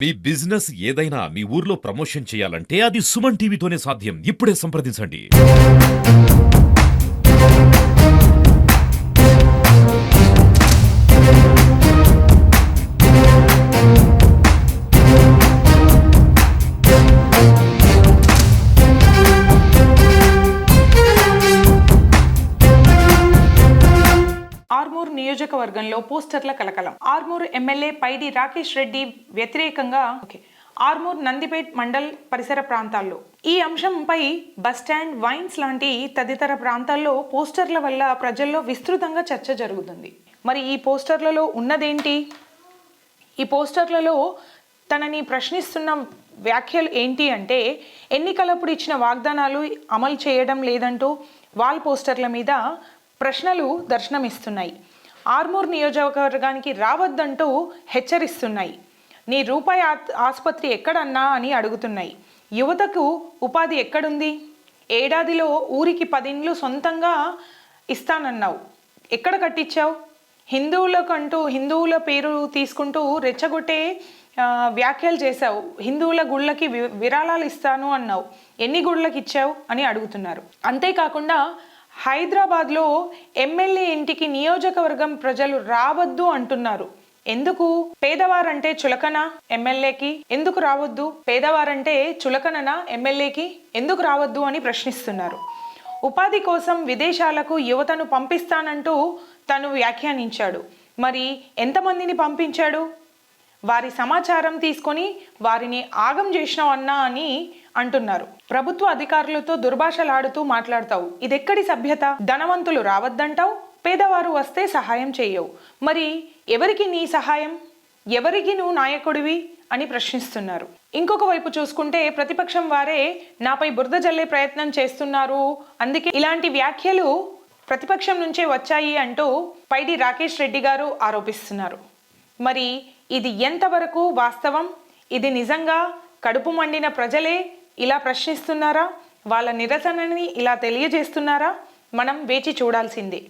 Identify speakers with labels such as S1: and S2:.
S1: మీ business ఏదైనా మీ ఊర్లో promotion చేయాలంటే అది సుమన్ టీవీతోనే సాధ్యం. ఇప్పుడే సంప్రదించండి.
S2: ఆర్మూర్ నియోజకవర్గంలో పోస్టర్ల కలకలం. ఆర్మూర్ ఎమ్మెల్యే పైడి రాకేష్ రెడ్డి వ్యతిరేకంగా ఆర్మూర్ నందిపేట్ మండల్ పరిసర ప్రాంతాల్లో ఈ అంశంపై బస్టాండ్, వైన్స్ లాంటి తదితర ప్రాంతాల్లో పోస్టర్ల వల్ల ప్రజల్లో విస్తృతంగా చర్చ జరుగుతుంది. మరి ఈ పోస్టర్లలో ఉన్నదేంటి? ఈ పోస్టర్లలో తనని ప్రశ్నిస్తున్న వ్యాఖ్యలు ఏంటి అంటే, ఎన్నికలప్పుడు ఇచ్చిన వాగ్దానాలు అమలు చేయడం లేదంటూ వాల్ పోస్టర్ల మీద ప్రశ్నలు దర్శనమిస్తున్నాయి. ఆర్మూర్ నియోజకవర్గానికి రావద్దంటూ హెచ్చరిస్తున్నాయి. నీ రూపాయి ఆసుపత్రి ఎక్కడన్నా అని అడుగుతున్నాయి. యువతకు ఉపాధి ఎక్కడుంది? ఏడాదిలో ఊరికి 10 ఇండ్లు సొంతంగా ఇస్తానన్నావు, ఎక్కడ కట్టించావు? హిందువుల పేరు తీసుకుంటూ రెచ్చగొట్టే వ్యాఖ్యలు చేశావు. హిందువుల గుళ్ళకి విరాళాలు ఇస్తాను అన్నావు, ఎన్ని గుళ్ళకి ఇచ్చావు అని అడుగుతున్నారు. అంతేకాకుండా హైదరాబాద్లో ఎమ్మెల్యే ఇంటికి నియోజకవర్గం ప్రజలు రావద్దు అంటున్నారు. ఎందుకు? పేదవారంటే చులకన ఎమ్మెల్యేకి ఎందుకు రావద్దు? పేదవారంటే చులకననా ఎమ్మెల్యేకి ఎందుకు రావద్దు అని ప్రశ్నిస్తున్నారు. ఉపాధి కోసం విదేశాలకు యువతను పంపిస్తానంటూ తను వ్యాఖ్యానించాడు. మరి ఎంతమందిని పంపించాడు? వారి సమాచారం తీసుకొని వారిని ఆగం చేసినావన్నా అని అంటున్నారు. ప్రభుత్వ అధికారులతో దుర్భాషలాడుతూ మాట్లాడతావు, ఇదెక్కడి సభ్యత? ధనవంతులు రావద్దంటావు, పేదవారు వస్తే సహాయం చేయవు. మరి ఎవరికి నీ సహాయం? ఎవరికి నువ్వు నాయకుడివి అని ప్రశ్నిస్తున్నారు. ఇంకొక వైపు చూసుకుంటే ప్రతిపక్షం వారే నాపై బురద జల్లే ప్రయత్నం చేస్తున్నారు, అందుకే ఇలాంటి వ్యాఖ్యలు ప్రతిపక్షం నుంచే వచ్చాయి అంటూ పైడి రాకేష్ రెడ్డి గారు ఆరోపిస్తున్నారు. మరి ఇది ఎంతవరకు వాస్తవం? ఇది నిజంగా కడుపు మండిన ప్రజలే ఇలా ప్రశ్నిస్తున్నారా? వాళ్ళ నిరసనని ఇలా తెలియజేస్తున్నారా? మనం వేచి చూడాల్సిందే.